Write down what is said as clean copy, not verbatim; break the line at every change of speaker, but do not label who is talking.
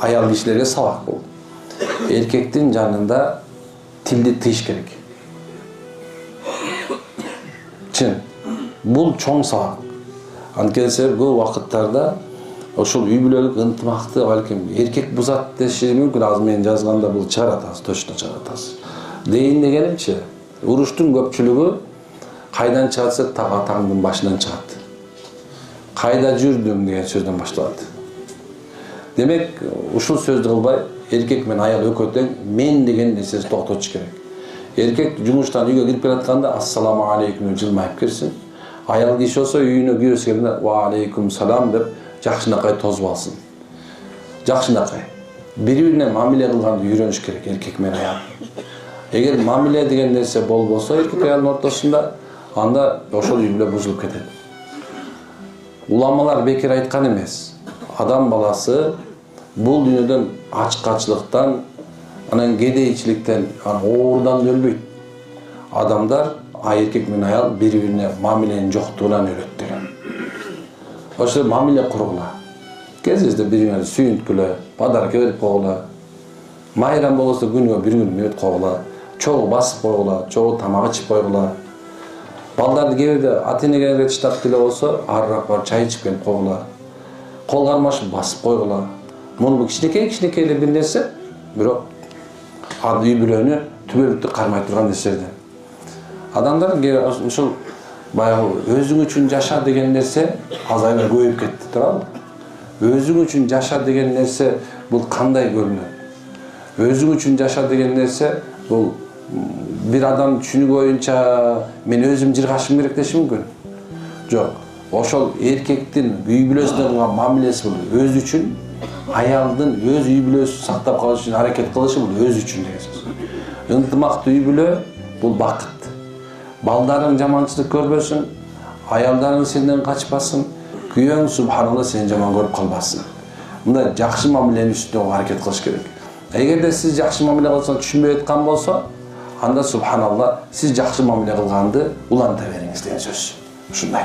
ayal kişilerge sabak bul. Erkektin janında tildi tıyış kerek. Çin. Bul çoң sabak. Antkelse bu vakıtlarda oşul үй бүлөлүк ынтымакты балким эркек бузат деши мүмкүн, азыр мен жазганда бул чыгаратасыз, точно чыгаратасыз. Дейин дегенимчи, уруштун көпчүлүгү кайдан чыгатса так атаңдын башынан чыгат. Кайда жүрдүң деген сөздөн башталат. Демек, ушул сөздү кылбай, эркек менен аял өкөтөң мен деген нерсени токтотуш керек. Эркек жумуштан үйгө кирип келатканда ассаламу алейкум деп жылмайып кирсин. Аял киши болсо үйүнө кирсе келгенде ва алейкум салам деп жакшынакай тозуп алсын. Жакшынакай. Бири-бирине мамиле кылганды үйрөнүш керек эркек менен аял. Эгер мамиле деген нерсе болбосо эркек аялдын ортосунда, анда ошол үй бүлө бузулуп кетет. Уламалар бекер айткан эмес. Адам баласы бул дүйнөдөн ачкачылыктан, анан кедейчиликтен, оорудан өлбөйт. Адамдар эркек менен аял бири-бирине мамиленин жоктугунан өлөт деген. Ошо мамиле кургула. Кезинде бири-бирине сүйүнткүлө, подарка берип койгула. Майрам болсо күнүгө бир күн мөт койгула. Чогуу басып койгула, чогуу тамак ичип койгула. Балдарды кээде ата-энеге ретиштап деле болсо, арыраак барып чай ичип келип койгула. Кол кармашып басып койгула. Муну кичинекей эле бир нерсе, бирок үй бүлөнү түбөлүктү кармай турган нерседен. Адамдар ушул баягы өзүң үчүн жаша деген нерсе азайып көбөйүп кетти, туурабы? Өзүң үчүн жаша деген нерсе бул кандай көрүнөт? Өзүң үчүн жаша деген нерсе бул бир адам түшүнүгү боюнча мен өзүм жыргашым керек деши мүмкүн. Жок. Ошол эркектин үй бүлөсүнө кылган мамилеси бул өзү үчүн, аялдын өз үй бүлөсүн сактап калыш үчүн аракет кылышы бул өзү үчүн деген сөз. Ынтымактуу үй бүлө бул бакыт. Балдарың жаманчылык көрбөсүн, аялдарың сенден качпасын, күйөөң субханалла сени жаман көрүп калбасын. Мындай жакшы мамиленин үстүнө аракет кылыш керек. Эгерде сиз жакшы мамиле кылсаңыз түшүнбөй аткан болсо, анда субханалла сиз жакшы мамиле кылганды уланта бериңиз деген сөз. Ушундай.